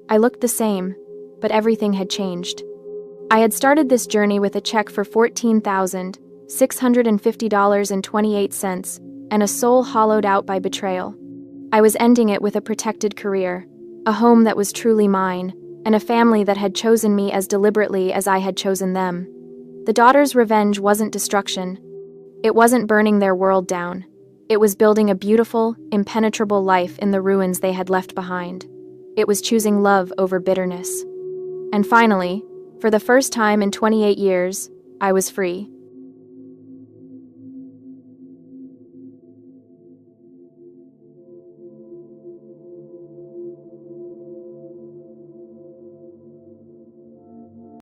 I looked the same, but everything had changed. I had started this journey with a check for $14,650.28 and a soul hollowed out by betrayal. I was ending it with a protected career, a home that was truly mine, and a family that had chosen me as deliberately as I had chosen them. The daughter's revenge wasn't destruction. It wasn't burning their world down. It was building a beautiful, impenetrable life in the ruins they had left behind. It was choosing love over bitterness. And finally, for the first time in 28 years, I was free.